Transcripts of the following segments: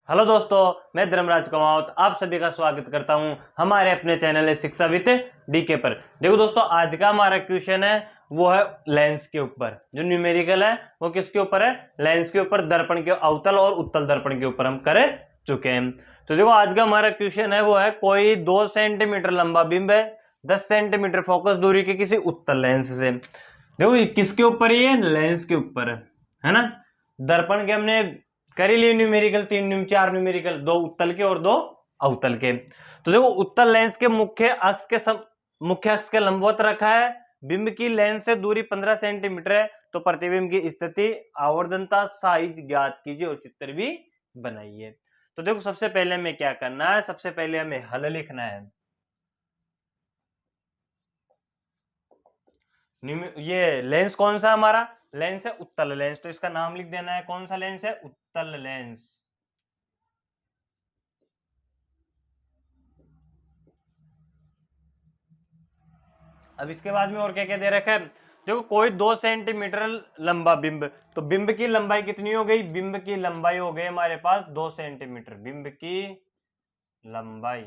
Hello दोस्तों, मैं धर्मराज कमावत आप सभी का स्वागत करता हूं हमारे अपने चैनल है शिक्षा विद डीके पर। देखो दोस्तों, आज का हमारा क्वेश्चन है वो है लेंस के ऊपर। जो न्यूमेरिकल है वो किसके ऊपर है? लेंस के ऊपर, दर्पण के अवतल और उत्तल दर्पण के ऊपर हम कर चुके हैं। तो देखो, आज का हमारा क्वेश्चन है वो है, कोई 2 सेंटीमीटर लंबा बिंब है 10 सेंटीमीटर फोकस दूरी के किसी उत्तल लेंस से। देखो ये किसके ऊपर है? लेंस के ऊपर है ना। दर्पण के हमने कर ही लिए न्यूमेरिकल, 4 न्यूमेरिकल, 2 उत्तल के और 2 अवतल के। तो देखो, उत्तल लेंस के मुख्य अक्ष के लंबवत रखा है। बिंब की लेंस से दूरी 15 सेंटीमीटर है। तो प्रतिबिंब की स्थिति, आवर्धनता, साइज ज्ञात कीजिए और चित्र भी बनाइए। तो देखो, सबसे पहले हमें क्या करना है? सबसे पहले हमें हल लिखना है। ये लेंस कौन सा हमारा? लेंस है उत्तल लेंस। तो इसका नाम लिख देना है। कौन सा लेंस है? उत्तल लेंस। अब इसके बाद में और क्या क्या दे रखा है? देखो, कोई 2 सेंटीमीटर लंबा बिंब। तो बिंब की लंबाई कितनी हो गई? बिंब की लंबाई हो गई हमारे पास 2 सेंटीमीटर। बिंब की लंबाई,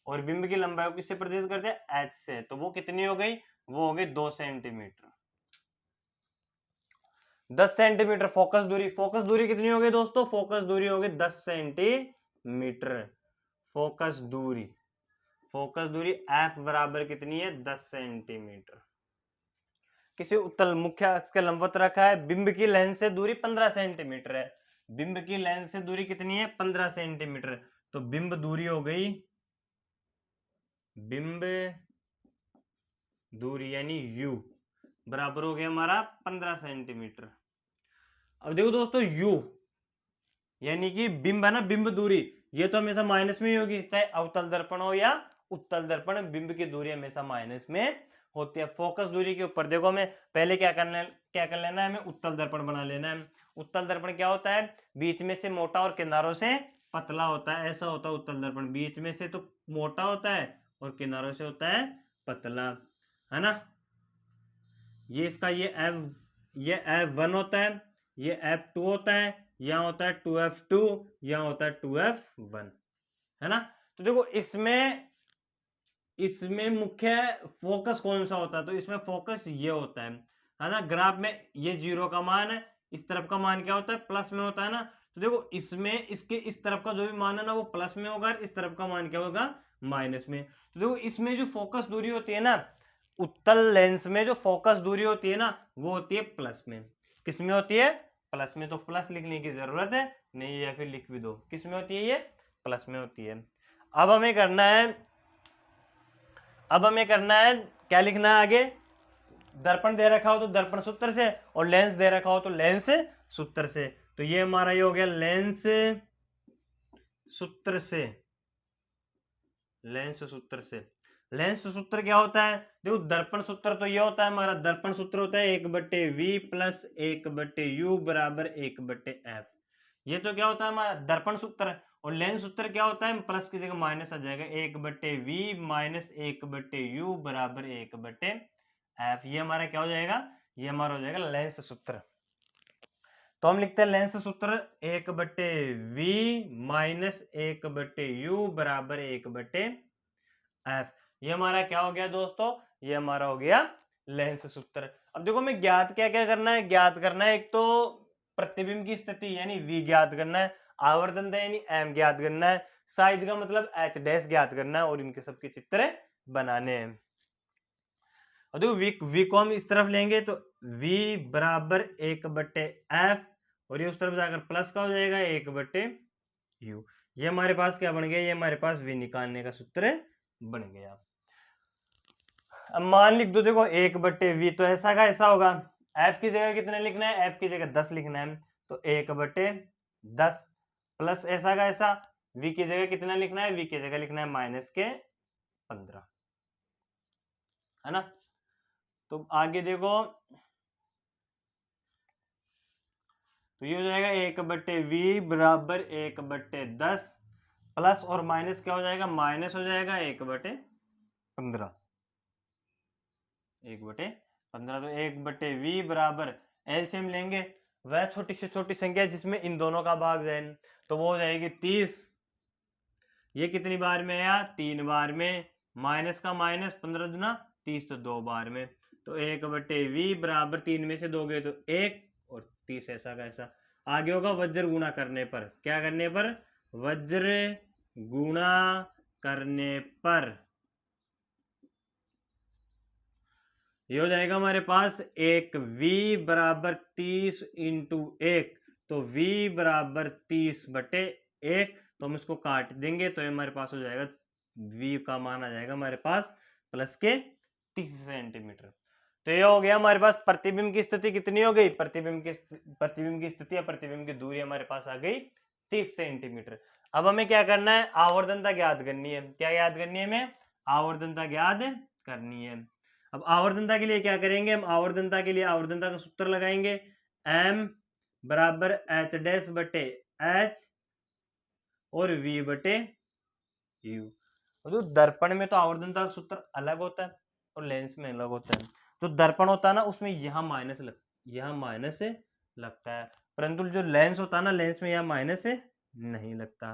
और बिंब की लंबाई को किससे प्रदर्शित करते हैं? एच से। तो वो कितनी हो गई? वो हो गई 2 सेंटीमीटर। 10 सेंटीमीटर फोकस दूरी। फोकस दूरी कितनी हो गई दोस्तों? फोकस दूरी हो गई 10 सेंटीमीटर। फोकस दूरी, फोकस दूरी एफ बराबर कितनी है? 10 सेंटीमीटर। किसी उत्तल मुख्य अक्ष के लंबवत रखा है। बिंब की लेंस से दूरी 15 सेंटीमीटर है। बिंब की लेंस से दूरी कितनी है? 15 सेंटीमीटर। तो बिंब दूरी हो गई, बिंब दूरी यानी यू बराबर हो गया हमारा 15 सेंटीमीटर। अब देखो दोस्तों, यू यानी कि बिंब है ना, बिंब दूरी, ये तो हमेशा माइनस में ही होगी, चाहे अवतल दर्पण हो या उत्तल दर्पण। बिंब की दूरी हमेशा माइनस में होती है। फोकस दूरी के ऊपर देखो, हमें पहले क्या कर लेना है? हमें उत्तल दर्पण बना लेना है। उत्तल दर्पण क्या होता है? बीच में से मोटा और किनारों से पतला होता है। ऐसा होता है उत्तल दर्पण। बीच में से तो मोटा होता है और किनारों से होता है पतला, है ना। ये इसका ये F1 होता है, ये F2 होता है, यहाँ होता है 2F2, यहाँ होता है 2F1, है ना। तो देखो, इसमें इसमें मुख्य फोकस कौन सा होता है? तो इसमें फोकस ये होता है ना। ग्राफ में ये 0 का मान है, इस तरफ का मान क्या होता है? प्लस में होता है ना। तो देखो, इसमें इसके इस तरफ का जो भी मान है ना वो प्लस में होगा, इस तरफ का मान क्या होगा? माइनस में। तो देखो, इसमें जो फोकस दूरी होती है ना, उत्तल लेंस में जो फोकस दूरी होती है ना, वो होती है प्लस में। किस में होती है? प्लस में। तो प्लस लिखने की जरूरत है नहीं, या फिर लिख भी दो। किस में होती है? ये प्लस में होती है। अब हमें करना है, क्या लिखना है आगे? दर्पण दे रखा हो तो दर्पण सूत्र से, और लेंस दे रखा हो तो लेंस सूत्र से। तो ये हमारा ये हो गया लेंस सूत्र से। लेंस सूत्र से, लेंस सूत्र क्या होता है? देखो, दर्पण सूत्र तो ये होता है हमारा, दर्पण सूत्र होता है 1/v प्लस 1/u बराबर 1/f। ये तो क्या होता है हमारा? दर्पण सूत्र। और लेंस सूत्र क्या होता है? प्लस की जगह माइनस आ जाएगा, 1/v माइनस 1/u बराबर 1/f। ये हमारा क्या हो जाएगा? ये हमारा हो जाएगा लेंस सूत्र। तो हम लिखते हैं लेंस सूत्र 1/v माइनस 1/u बराबर 1/f। ये हमारा क्या हो गया दोस्तों? ये हमारा हो गया लेंस सूत्र। अब देखो, हमें ज्ञात क्या क्या करना है? ज्ञात करना है, एक तो प्रतिबिंब की स्थिति यानी v ज्ञात करना है, आवर्धनता यानी m ज्ञात करना है, साइज का मतलब h डैश ज्ञात करना है, और इनके सबके चित्र बनाने हैं। और देखो, v को हम इस तरफ लेंगे तो v बराबर 1/f, और ये उस तरफ जाकर प्लस का हो जाएगा 1/u। ये हमारे पास क्या बन गया? ये हमारे पास v निकालने का सूत्र बन गया। अब मान लिख दो, देखो 1/v तो ऐसा का ऐसा होगा। f की जगह कितने लिखना है? f की जगह 10 लिखना है। तो 1/10 प्लस ऐसा का ऐसा, v की जगह कितना लिखना है? v की जगह लिखना है -15, है ना। तो आगे देखो, तो ये हो जाएगा 1/v बराबर 1/10 प्लस और माइनस क्या हो जाएगा? माइनस हो जाएगा 1/15। 1/15, तो 1/v बराबर एलसीएम लेंगे वह छोटी से छोटी संख्या जिसमें इन दोनों का भाग जाए, तो वो हो जाएगी 30। ये कितनी बार में आया, 3 बार में, माइनस का माइनस, 15 दुना 30, तो 2 बार में। तो 1/v बराबर 3 में से दोगे तो 1 और 30 ऐसा का ऐसा। आगे होगा वज्र गुणा करने पर, क्या करने पर, वज्र गुणा करने पर ये हो जाएगा हमारे पास 1v बराबर 30 इंटू 1, तो v बराबर 30/1, तो हम इसको काट देंगे तो हमारे पास हो जाएगा v का मान आ जाएगा हमारे पास प्लस के 30 सेंटीमीटर। तो ये हो गया हमारे पास प्रतिबिंब की स्थिति कितनी हो गई, प्रतिबिंब की स्थिति या प्रतिबिंब की दूरी हमारे पास आ गई 30 सेंटीमीटर। अब हमें क्या करना है, आवर्धनता ज्ञात करनी है। क्या याद करनी है हमें, आवर्धनता ज्ञात करनी है। अब आवर्धनता के लिए क्या करेंगे, हम आवर्धनता के लिए आवर्धनता का सूत्र लगाएंगे, m बराबर एच डैश बटे एच और v बटे यू। तो दर्पण में तो आवर्धनता का सूत्र अलग होता है और लेंस में अलग होता है। जो दर्पण होता है ना उसमें यहाँ माइनस लगता है, परंतु जो लेंस होता है ना, लेंस में यहाँ माइनस नहीं लगता।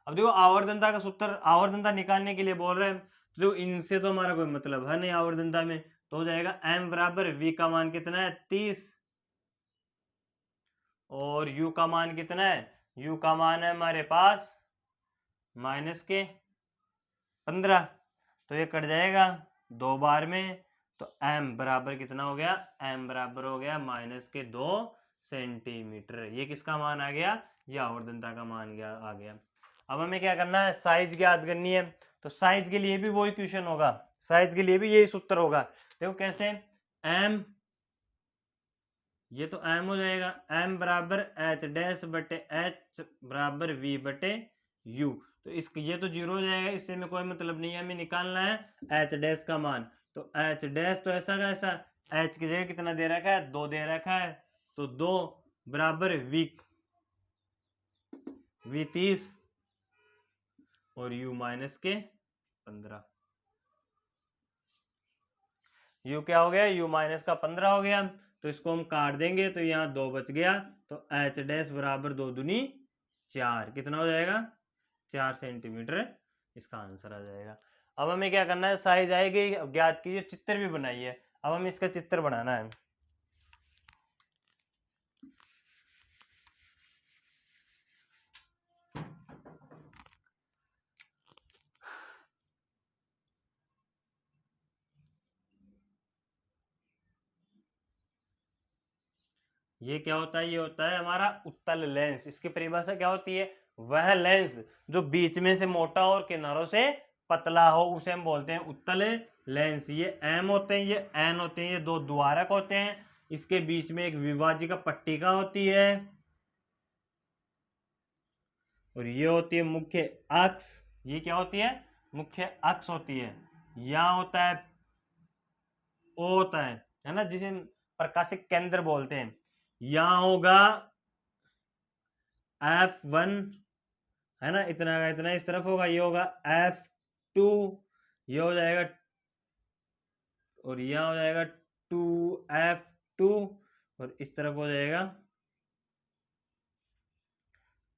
अब देखो आवर्धनता का सूत्र, आवर्धनता निकालने के लिए बोल रहे हैं, तो इनसे तो हमारा कोई मतलब है नहीं आवर्धनता में, तो हो जाएगा m बराबर v का मान कितना है 30 और u का मान कितना है, u का मान है हमारे पास माइनस के 15, तो ये कट जाएगा 2 बार में, तो m बराबर कितना हो गया, m बराबर हो गया माइनस के 2 सेंटीमीटर। ये किसका मान आ गया, ये आवर्धनता का मान आ गया। अब हमें क्या करना है, साइज ज्ञात करनी है। तो साइज के लिए भी वही क्वेश्चन होगा, साइज के लिए भी यही सूत्र होगा। देखो कैसे, m, ये तो m हो जाएगा, m बराबर h डैश बटे h बराबर v बटे u। तो इस ये तो 0 हो जाएगा, इससे में कोई मतलब नहीं है, हमें निकालना है h डैश का मान। तो h डैश तो ऐसा का ऐसा, h की जगह कितना दे रखा है, 2 दे रखा है, तो 2 बराबर v 30 और u माइनस के 15। u क्या हो गया, u माइनस का 15 हो गया, तो इसको हम काट देंगे तो यहाँ 2 बच गया, तो h डैश बराबर 2 दूनी 4, कितना हो जाएगा 4 सेंटीमीटर, इसका आंसर आ जाएगा। अब हमें क्या करना है, साइज आएगी, ज्ञात कीजिए, चित्र भी बनाइए। अब हमें इसका चित्र बनाना है। ये क्या होता है, ये होता है हमारा उत्तल लेंस। इसकी परिभाषा क्या होती है, वह लेंस जो बीच में से मोटा और किनारों से पतला हो उसे हम बोलते हैं उत्तल लेंस। ये एम होते हैं, ये एन होते हैं, ये 2 द्वारक होते हैं, इसके बीच में एक विभाजिका पट्टिका होती है और ये होती है मुख्य अक्ष। ये क्या होती है, मुख्य अक्ष होती है। यहाँ होता है ओ होता है ना, जिसे प्रकाशिक केंद्र बोलते हैं। यहाँ होगा F1 है ना, इतना का इतना इस तरफ होगा, ये होगा F2, ये हो जाएगा और यहाँ हो जाएगा 2F2 और इस तरफ हो जाएगा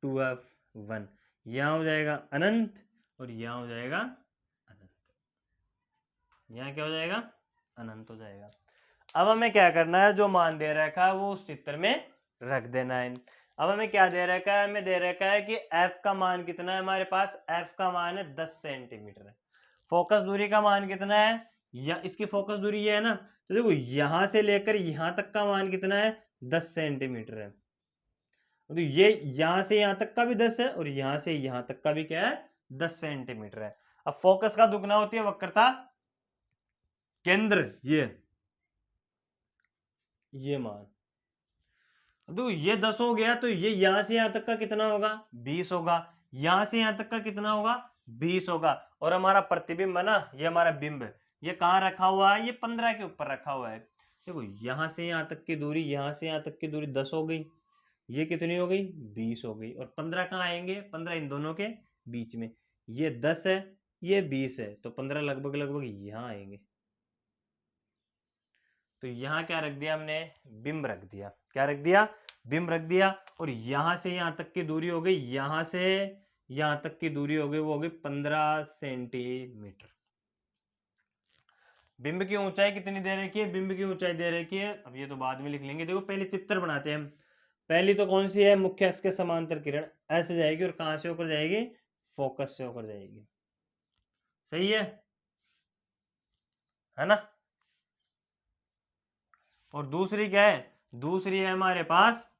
2F1। यहाँ हो जाएगा अनंत और यहाँ हो जाएगा अनंत, यहाँ क्या हो जाएगा, अनंत हो जाएगा। अब हमें क्या करना है, जो मान दे रखा है वो उस चित्र में रख देना है। अब हमें क्या दे रखा है, हमें दे रखा है कि f का मान कितना है हमारे पास, f का मान है 10 सेंटीमीटर है। फोकस दूरी का मान कितना है, या इसकी फोकस दूरी ये है ना, तो देखो यहां से लेकर यहां तक का मान कितना है, 10 सेंटीमीटर है। तो ये यहां से यहां तक का भी 10 है और यहां से यहां तक का भी क्या है, 10 सेंटीमीटर है। अब फोकस का दुगना होती है वक्रता केंद्र, ये मान। तो ये 10 हो गया, तो ये यहां से यहां तक का कितना होगा, 20 होगा, यहां से यहां तक का कितना होगा, 20 होगा। और हमारा प्रतिबिंब है ना, ये हमारा बिंब है, ये कहाँ रखा हुआ है, ये 15 के ऊपर रखा हुआ है। देखो यहां से यहां तक की दूरी, यहां से यहां तक की दूरी 10 हो गई, ये कितनी हो गई, 20 हो गई, और 15 कहाँ आएंगे, 15 इन दोनों के बीच में। ये 10 है, ये 20 है, तो 15 लगभग लगभग यहां आएंगे। तो यहाँ क्या रख दिया हमने, बिंब रख दिया। क्या रख दिया, बिंब रख दिया। और यहां से यहां तक की दूरी हो गई, यहां से यहां तक की दूरी हो गई, वो हो गई 15 सेंटीमीटर। बिंब की ऊंचाई कितनी दे रखी है, बिंब की ऊंचाई दे रखी है, अब ये तो बाद में लिख लेंगे। देखो पहले चित्र बनाते हैं हम। पहली तो कौन सी है, मुख्य अक्ष के समांतर किरण ऐसे जाएगी और कहां से होकर जाएगी, फोकस से होकर जाएगी। सही है ना। और दूसरी क्या है, दूसरी है हमारे पास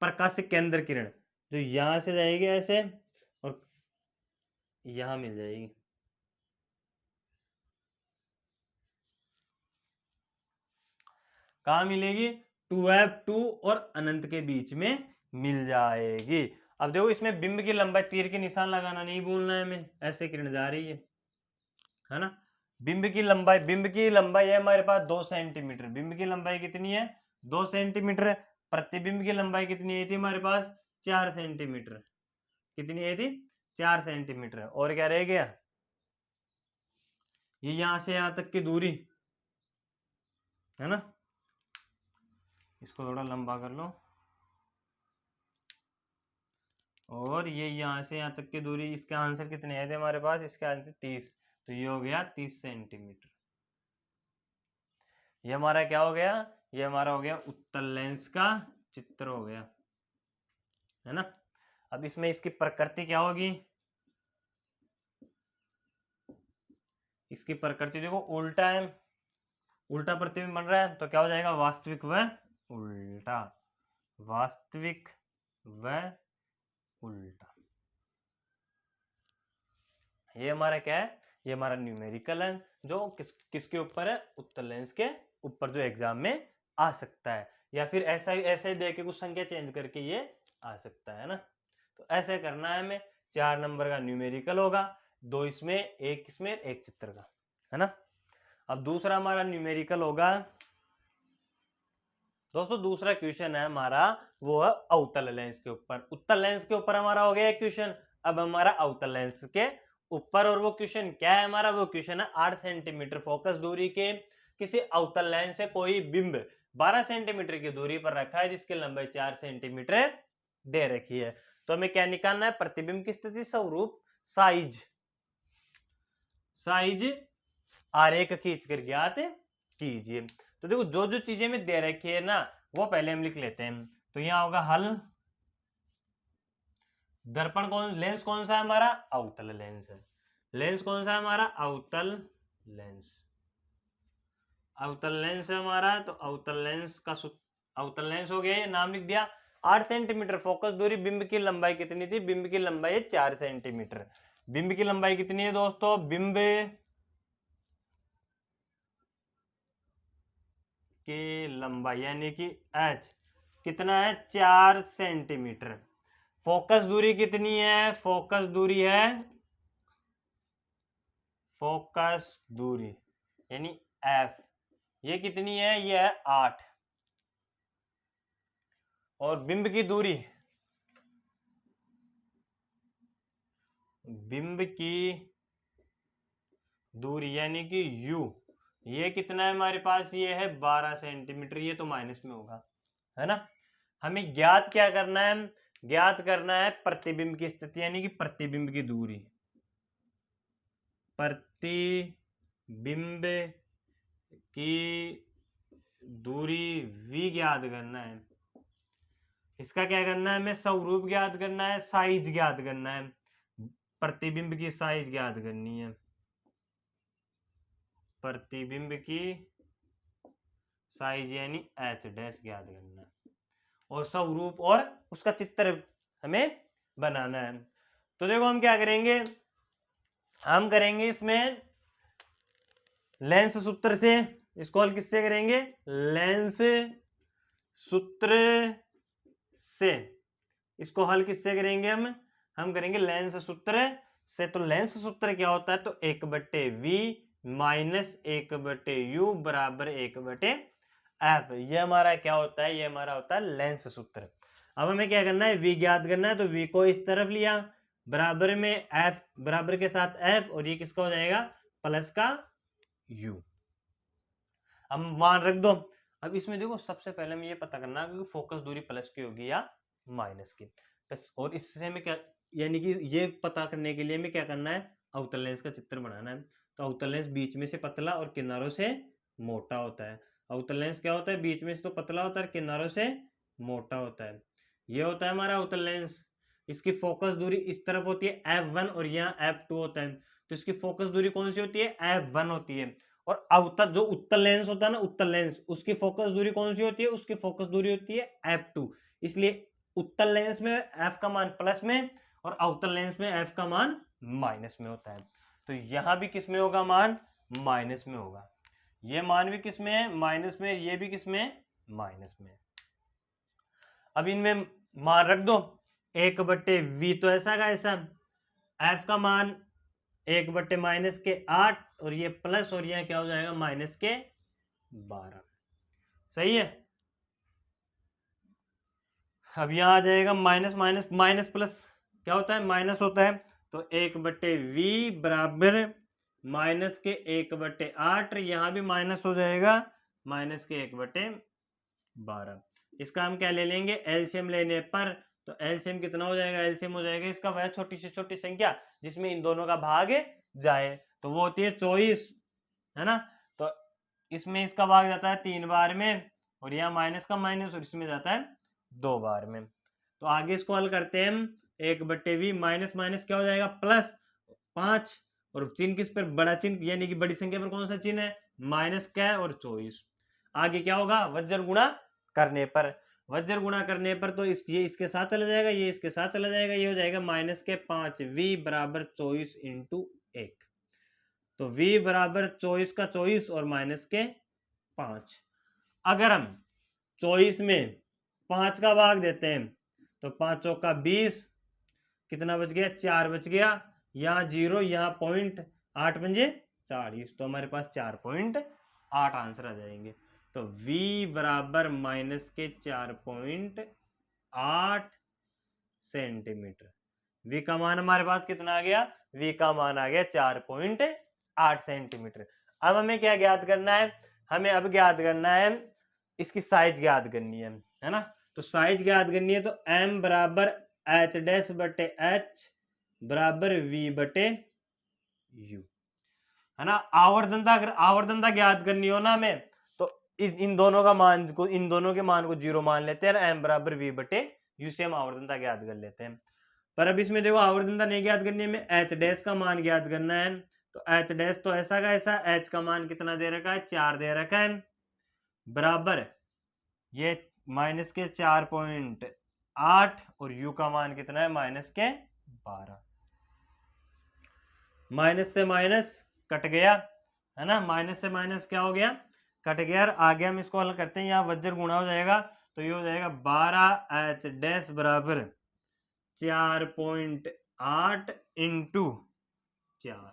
प्रकाशिक केंद्र किरण, जो यहां से जाएगी ऐसे और यहां मिल जाएगी। कहां मिलेगी, 2f2 और अनंत के बीच में मिल जाएगी। अब देखो इसमें बिंब की लंबाई, तीर के निशान लगाना नहीं भूलना है हमें, ऐसे किरण जा रही है ना। बिंब की लंबाई, बिंब की लंबाई है हमारे पास 2 सेंटीमीटर। बिंब की लंबाई कितनी है, 2 सेंटीमीटर। प्रतिबिंब की लंबाई कितनी है थी हमारे पास, 4 सेंटीमीटर। कितनी है थी, 4 सेंटीमीटर। और क्या रह गया, ये यहां से यहां तक की दूरी है ना, इसको थोड़ा लंबा कर लो। और ये यहां से यहां तक की दूरी, इसके आंसर कितने आए थे हमारे पास, इसके आंसर 30। तो ये हो गया 30 सेंटीमीटर। ये हमारा क्या हो गया, ये हमारा हो गया उत्तल लेंस का चित्र हो गया, है ना। अब इसमें इसकी प्रकृति क्या होगी, इसकी प्रकृति देखो उल्टा है, उल्टा प्रतिबिंब बन रहा है, तो क्या हो जाएगा, वास्तविक व उल्टा, वास्तविक व उल्टा। ये हमारा क्या है, ये हमारा न्यूमेरिकल है, जो किसके ऊपर है, उत्तल लेंस के ऊपर, जो एग्जाम में आ सकता है। या फिर ऐसा ऐसे दे के कुछ संख्या चेंज करके ये आ सकता है ना। तो ऐसे करना है हमें। 4 नंबर का न्यूमेरिकल होगा, 2 इसमें, 1 इसमें, 1 चित्र का, है ना। अब दूसरा हमारा न्यूमेरिकल होगा दोस्तों, दूसरा क्वेश्चन है हमारा, वो है अवतल लेंस के ऊपर। उत्तल लेंस के ऊपर हमारा हो गया एक क्वेश्चन, अब हमारा अवतल लेंस के ऊपर। और वो क्वेश्चन क्या है हमारा, वो क्वेश्चन है 8 सेंटीमीटर फोकस दूरी के किसी अवतल लेंस से कोई बिंब 12 सेंटीमीटर की दूरी पर रखा है, जिसकी लंबाई 4 सेंटीमीटर दे रखी है। तो हमें क्या निकालना है, प्रतिबिंब की स्थिति, स्वरूप, साइज। साइज आरेख खींच कर ज्ञात कीजिए। तो देखो जो जो चीजें में दे रखी है ना, वो पहले हम लिख लेते हैं। तो यहां होगा हल, दर्पण लेंस कौन सा है हमारा, अवतल लेंस है। लेंस कौन सा है हमारा, अवतल लेंस। अवतल लेंस है हमारा, तो अवतल लेंस का अवतल लेंस हो गया, ये नाम लिख दिया। 8 सेंटीमीटर फोकस दूरी, बिंब की लंबाई कितनी थी, बिंब की लंबाई है 4 सेंटीमीटर। बिंब की लंबाई कितनी है दोस्तों, बिंब की लंबाई यानी कि h कितना है, 4 सेंटीमीटर। फोकस दूरी कितनी है, फोकस दूरी है, फोकस दूरी यानी f, ये कितनी है, ये है 8। और बिंब की दूरी, बिंब की दूरी यानी कि u, ये कितना है हमारे पास, ये है 12 सेंटीमीटर। ये तो माइनस में होगा, है ना। हमें ज्ञात क्या करना है, ज्ञात करना है प्रतिबिंब की स्थिति यानी कि प्रतिबिंब की दूरी, प्रतिबिंब की दूरी v ज्ञात करना है। इसका क्या करना है, हमें स्वरूप ज्ञात करना है, साइज ज्ञात करना है, प्रतिबिंब की साइज ज्ञात करनी है, प्रतिबिंब की साइज यानी h डैश ज्ञात करना है, और स्वरूप और उसका चित्र हमें बनाना है। तो देखो हम क्या करेंगे, हम करेंगे इसमें लेंस सूत्र से, इसको हल किससे करेंगे, लेंस सूत्र से। इसको हल किससे करेंगे हम करेंगे लेंस सूत्र से। तो लेंस सूत्र क्या होता है, तो 1/v माइनस 1/u बराबर 1/f। ये हमारा क्या होता है, ये हमारा होता है लेंस सूत्र। अब हमें क्या करना है, v ज्ञात करना है, तो v को इस तरफ लिया, बराबर में f, बराबर के साथ f, और ये किसका हो जाएगा, प्लस का u। अब मान रख दो, अब इसमें देखो सबसे पहले हमें ये पता करना है कि फोकस दूरी प्लस की होगी या माइनस की। बस, और इससे हमें क्या, यानी कि ये पता करने के लिए हमें क्या करना है, अवतल लेंस का चित्र बनाना है। तो अवतल लेंस बीच में से पतला और किनारों से मोटा होता है। अवतल लेंस क्या होता है, बीच में से तो पतला होता है, किनारों से मोटा होता है। ये होता है हमारा अवतल लेंस। इसकी फोकस दूरी इस तरफ होती है f1 और यहाँ f2 होता है। तो इसकी फोकस दूरी कौन सी होती है, f1 होती है। और अवतल जो उत्तल लेंस होता है ना, उत्तल लेंस, उसकी फोकस दूरी कौन सी होती है, उसकी फोकस दूरी होती है f2। इसलिए उत्तल लेंस में f का मान प्लस में और अवतल लेंस में f का मान माइनस में होता है। तो यहां भी किस में होगा, मान माइनस में होगा। ये मान भी किस में है, माइनस में, ये भी किस में है, माइनस में। अब इनमें मान रख दो, 1/v तो ऐसा का ऐसा, f का मान 1/-8 और ये प्लस, और यह क्या हो जाएगा, -12। सही है। अब यहां आ जाएगा माइनस माइनस माइनस प्लस, क्या होता है, माइनस होता है। तो 1/v बराबर -1/8, यहां भी माइनस हो जाएगा, -1/12। इसका हम क्या ले लेंगे, एलसीएम लेने पर। तो एलसीएम कितना हो जाएगा, एलसीएम हो जाएगा इसका वह छोटी से छोटी संख्या जिसमें इन दोनों का भाग जाए, तो वो होती है 24, है ना। तो इसमें इसका भाग जाता है 3 बार में, और यहाँ माइनस का माइनस, और इसमें जाता है 2 बार में। तो आगे इसको हल करते हैं हम, 1/v माइनस माइनस क्या हो जाएगा, प्लस 5, और चिन्ह किस पर, बड़ा चिन्ह, यानी कि बड़ी संख्या पर कौन सा चिन्ह है, माइनस का है, और 24। आगे क्या होगा, वज्र गुणा करने पर। वज्र गुणा करने पर तो ये इसके साथ चला जाएगा, ये इसके साथ चला जाएगा, ये हो जाएगा -5v बराबर 24 × 1। तो v बराबर 24 का 24 और -5। अगर हम 24 में 5 का भाग देते हैं तो 5 चौका 20, कितना बच गया, 4 बच गया। यहाँ 0, यहाँ पॉइंट, 8 पंजे 40, तो हमारे पास 4.8 आंसर आ जाएंगे। तो v बराबर -4.8 सेंटीमीटर। v का मान हमारे पास कितना आ गया, v का मान आ गया 4.8 सेंटीमीटर। अब हमें क्या ज्ञात करना है, हमें अब ज्ञात करना है इसकी साइज ज्ञात करनी है ना। तो साइज ज्ञात करनी है, तो m बराबर h' बराबर v/u, है ना। आवर्धनता, अगर आवर्धनता ज्ञात करनी हो ना हमें, तो इन दोनों का मान को, इन दोनों के मान को 0 मान लेते हैं, m बराबर v/u से हम आवर्धनता ज्ञात कर लेते हैं। पर अब इसमें देखो आवर्धनता नहीं ज्ञात करनी है, हमें h' का मान ज्ञात करना है। तो h' तो ऐसा का ऐसा, h का मान कितना दे रखा है, 4 दे रखा है, बराबर ये -4.8 और u का मान कितना है, -12। माइनस से माइनस कट गया, है ना, माइनस से माइनस क्या हो गया, कट गया। और आगे हम इसको हल करते हैं, यहाँ वज्र गुणा हो जाएगा, तो ये हो जाएगा 12h' बराबर 4.8 × 4,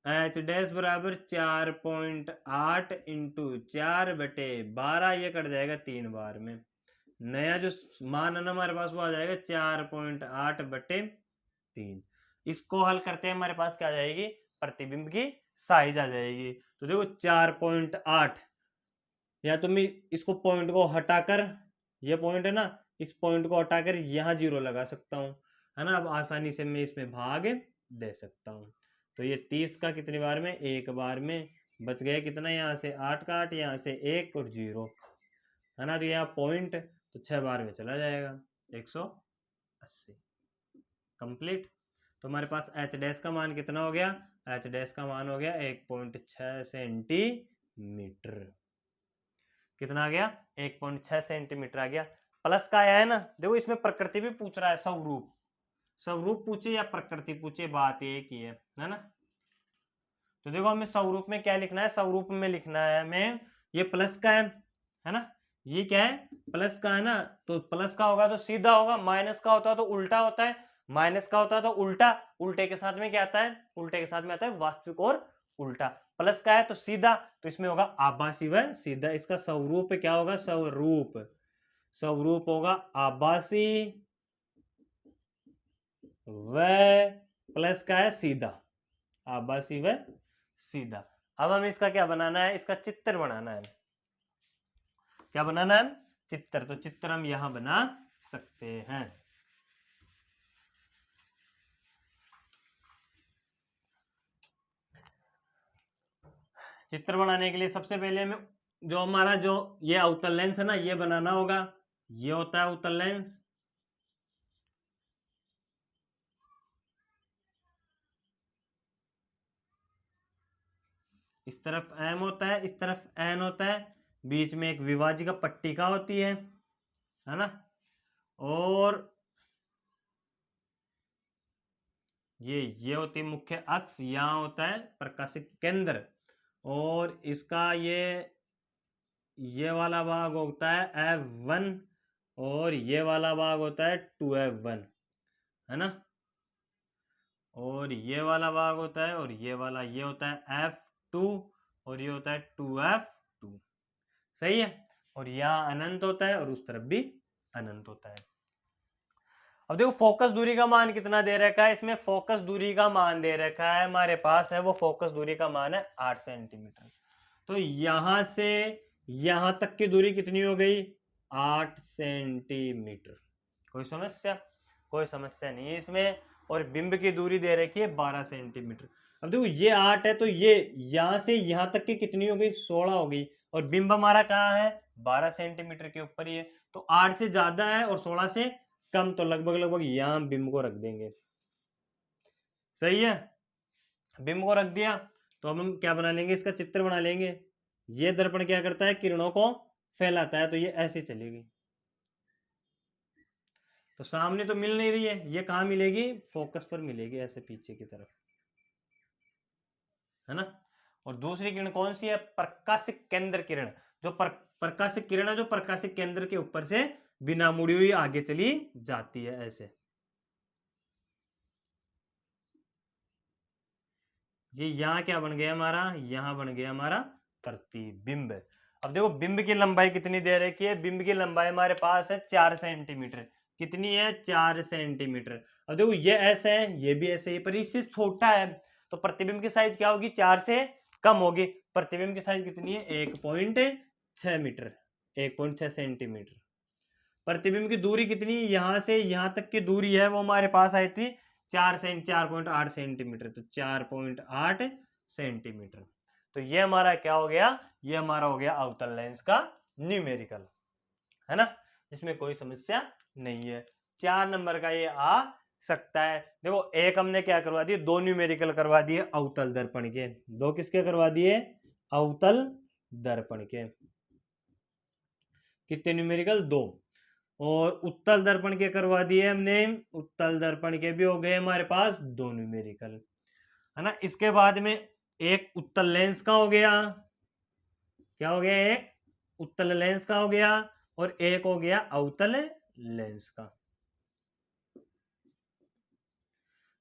h' बराबर 4.8 × 4/12, ये कट जाएगा 3 बार में। नया जो मान है ना हमारे पास, वो आ जाएगा 4.8/3। इसको हल करते हैं, हमारे पास क्या आ जाएगी, प्रतिबिंब की साइज आ जाएगी। तो देखो 4.8, या तो मैं इसको पॉइंट को हटाकर, ये पॉइंट है ना, इस पॉइंट को हटाकर यहाँ 0 लगा सकता हूँ, है ना। अब आसानी से मैं इसमें भाग दे सकता हूँ। तो ये 30 का कितनी बार में, 1 बार में, बच गया कितना, यहाँ से 8 का 8, यहाँ से 1 और 0, है ना। तो यहाँ पॉइंट, तो 6 बार में चला जाएगा, 180 कंप्लीट। तो हमारे पास h' का मान कितना हो गया, h' का मान हो गया 1.6 सेंटीमीटर। कितना आ गया, 1.6 सेंटीमीटर आ गया। प्लस का आया है ना, देखो इसमें प्रकृति भी पूछ रहा है, स्वरूप, स्वरूप पूछे या प्रकृति पूछे, बात एक ही है ना। तो देखो हमें स्वरूप में क्या लिखना है, स्वरूप में लिखना है हमें, ये प्लस का है ना, ये क्या है, प्लस का है ना। तो प्लस का होगा तो सीधा होगा, माइनस का होता है तो उल्टा होता है, माइनस का होता है तो उल्टा, उल्टे के साथ में क्या आता है, उल्टे के साथ में आता है वास्तविक और उल्टा। प्लस का है तो सीधा, तो इसमें होगा आभासी व सीधा। इसका स्वरूप क्या होगा, स्वरूप, स्वरूप होगा आभासी व प्लस का है सीधा, आभासी व सीधा। अब हमें इसका क्या बनाना है, इसका चित्र बनाना है। क्या बनाना है? चित्र। तो चित्र हम यहां बना सकते हैं। चित्र बनाने के लिए सबसे पहले हमें जो हमारा जो ये अवतल लेंस है ना, ये बनाना होगा। ये होता है अवतल लेंस। इस तरफ M होता है, इस तरफ N होता है, बीच में एक विभाजिका पट्टिका होती है ना। और ये होती है मुख्य अक्ष। यहाँ होता है प्रकाशिक केंद्र, और इसका ये वाला भाग होता है F1, और ये वाला भाग होता है 2F1, है ना। और ये वाला भाग होता है, और ये वाला ये होता है F2, और ये होता है 2F2। सही है। और यहाँ अनंत होता है, और उस तरफ भी अनंत होता है। अब देखो फोकस दूरी का मान कितना दे रखा है इसमें। फोकस दूरी का मान दे रखा है हमारे पास है, वो फोकस दूरी का मान है 8 सेंटीमीटर। तो यहां से यहां तक की दूरी कितनी हो गई? 8 सेंटीमीटर। कोई समस्या? कोई समस्या नहीं है इसमें। और बिंब की दूरी दे रखी है 12 सेंटीमीटर। अब देखो ये 8 है, तो ये यहां से यहां तक की कितनी हो गई? 16 हो गई। और बिंब हमारा कहाँ है? 12 सेंटीमीटर के ऊपर ही है। तो 8 से ज्यादा है और 16 से कम, तो लगभग लगभग यहां बिंब को रख देंगे। सही है। बिंब को रख दिया, तो अब हम क्या बना लेंगे? इसका चित्र बना लेंगे। ये दर्पण क्या करता है? किरणों को फैलाता है। तो ये ऐसे चलेगी, तो सामने तो मिल नहीं रही है, ये कहाँ मिलेगी? फोकस पर मिलेगी, ऐसे पीछे की तरफ, है ना। और दूसरी किरण कौन सी है? प्रकाशिक केंद्र किरण। जो प्रकाशिक किरण है, जो प्रकाशिक केंद्र के ऊपर से बिना मुड़ी हुई आगे चली जाती है, ऐसे। ये यहाँ क्या बन गया हमारा? यहाँ बन गया हमारा प्रतिबिंब। अब देखो बिंब की लंबाई कितनी दे रखी है? बिंब की लंबाई हमारे पास है 4 सेंटीमीटर। कितनी है? 4 सेंटीमीटर। अब देखो ये ऐसे है, ये भी ऐसे है, पर इससे छोटा है, तो प्रतिबिंब की साइज क्या होगी? 4 से कम होगी। प्रतिबिंब की साइज कितनी है? 1.6 मीटर, 1.6 सेंटीमीटर। प्रतिबिंब की दूरी कितनी? यहां से यहां तक की दूरी है, वो हमारे पास आई थी 4.8 सेंटीमीटर। तो 4.8 सेंटीमीटर। तो ये हमारा क्या हो गया? ये हमारा हो गया अवतल लेंस का न्यूमेरिकल, है ना। इसमें कोई समस्या नहीं है। 4 नंबर का ये आ सकता है। देखो एक हमने क्या करवा दिए? 2 न्यूमेरिकल करवा दिए अवतल दर्पण के। 2 किसके करवा दिए? अवतल दर्पण के। कितने न्यूमेरिकल? 2। और उत्तल दर्पण के करवा दिए हमने। उत्तल दर्पण के भी हो गए हमारे पास 2 न्यूमेरिकल, है ना। इसके बाद में एक उत्तल लेंस का हो गया। क्या हो गया? एक उत्तल लेंस का हो गया, और एक हो गया अवतल लेंस का।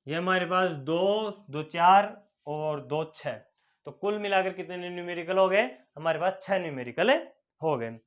ये हमारे पास 2, 2 4 और 2 6, तो कुल मिलाकर कितने न्यूमेरिकल हो गए? हमारे पास 6 न्यूमेरिकल हो गए।